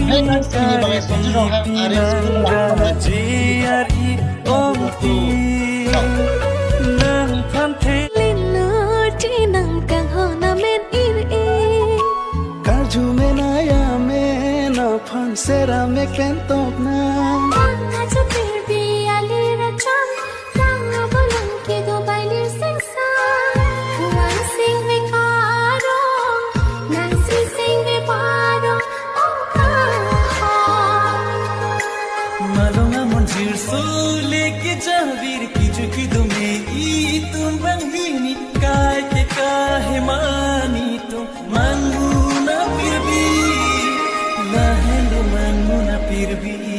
Hey guys, ini Bang Esponji Rohan Aris Sera me kentok na Tanga cho pirbi ali ra cham Tanga bolang ki do baili sing sa Wan sing ve karo Nan sing ve paro Oh ha Malonga monjir so leke jabir ki chukki dume I tum bangini kai ke kahe mani tum mangu na pirbi फिर भी